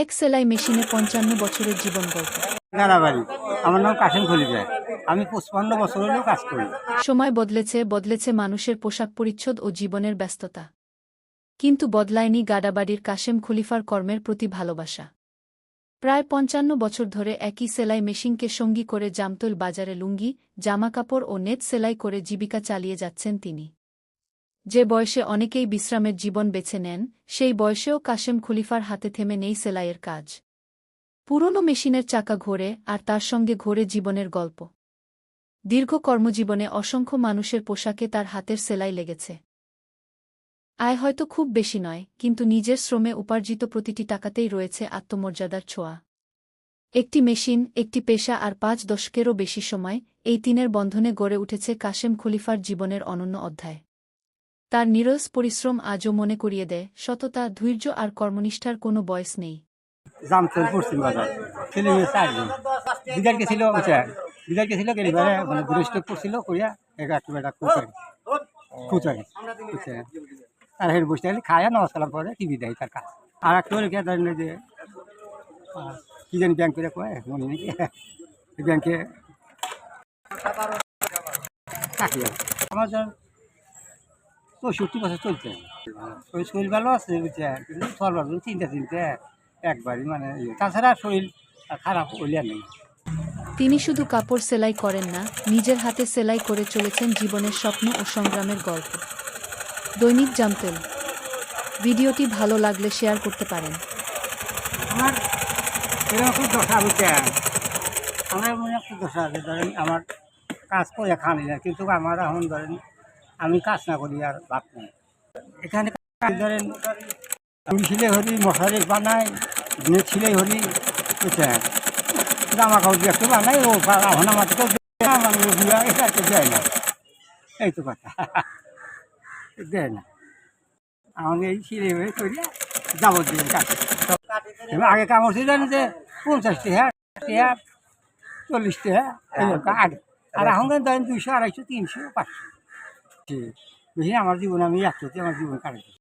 এক সেলাই মেশিনে ৫৫ বছরের জীবন গল্প। গাড়াবাড়ি। আমার নাম কাশেম খলিফা। আমি ৫৫ বছর হলেও কাজ করি। সময় বদলেছে মানুষের পোশাক পরিচ্ছদ ও জীবনের ব্যস্ততা। কিন্তু বদলায়নি গাডাবাড়ির কাশেম খলিফার কর্মের প্রতি ভালোবাসা। প্রায় ৫৫ বছর ধরে একই সেলাই মেশিনকে সঙ্গী করে জামতৈল বাজারে লুঙ্গি, জামাকাপড় ও নেট সেলাই করে জীবিকা চালিয়ে যাচ্ছেন তিনি। যে বয়সে অনেকেই বিশ্রামের জীবন বেছে নেন, সেই বয়সেও কাশেম খলিফার হাতে থেমে নেই সেলাইয়ের কাজ। পুরনো মেশিনের চাকা ঘোরে, আর তার সঙ্গে ঘোরে জীবনের গল্প। দীর্ঘ কর্মজীবনে অসংখ্য মানুষের পোশাকে তার হাতের সেলাই লেগেছে। আয় হয়তো খুব বেশি নয়, কিন্তু নিজের শ্রমে উপার্জিত প্রতিটি টাকাতেই রয়েছে আত্মমর্যাদার ছোঁয়া। একটি মেশিন, একটি পেশা আর ৫ দশকেরও বেশি সময়, এই তিনের বন্ধনে গড়ে উঠেছে কাশেম খলিফার জীবনের অনন্য অধ্যায়। তার নিরলস পরিশ্রম আজও মনে করিয়ে দেয়, সততা, ধৈর্য আর কর্মনিষ্ঠার কোনো বয়স নেই। জামতল পশ্চিম বাজার। ছেলে মেয়ে ৪ জন। বিদারকে ছিল গেলিবারে মানে দুরস্টক করছিল করিয়া একটা বেটা খুচারি আর হের বসে গেলে খায়া নামাজ কালাম পরে টিভি দেয় তার কাজ। আর একটা হলে কে ধরেন যে কি জানি ব্যাংক করে কয় মনে নাকি ব্যাংকে চাকরি আছে। আমার ধর ৬৪ বছর চলছে। ওই শরীর ভালো আছে বুঝছে, কিন্তু চলবার জন্য চিন্তা একবারই মানে তাছাড়া শরীর খারাপ হইলে নেই। তিনি শুধু কাপড় সেলাই করেন না, নিজের হাতে সেলাই করে চলেছেন জীবনের স্বপ্ন ও সংগ্রামের গল্প। দৈনিক জামতৈল। ভিডিওটি ভালো লাগলে শেয়ার করতে পারেন। আমার এরকম খুব দশা বুঝছে, আমার মনে খুব দশা আছে। ধরেন আমার কাজ করে খানি না, কিন্তু আমার এখন ধরেন আমি কাজ না করি আর ভাত নেই। এখানে ধরেন আমি ছিলে হরি মশারি বানাই, নেট ছিলেই হরি বুঝছেন, জামা কাপড় দিয়ে একটু বানাই ও এখন আমার তো এটা তো দেয় না। এই তো কথা দেয় না। আমাকে এই ছিলে হয়ে করিয়া যাবতীয় কাজ। আগে কামড় ছিলেন যে ৫০ টাকা ৪০ টাকা এরকম আগে, আর এখন ধরেন ২০০, ২৫০, ৩০০, ৫০০। বেশি আমার জীবন আমি ১০০ আমার জীবন কাটাচ্ছি।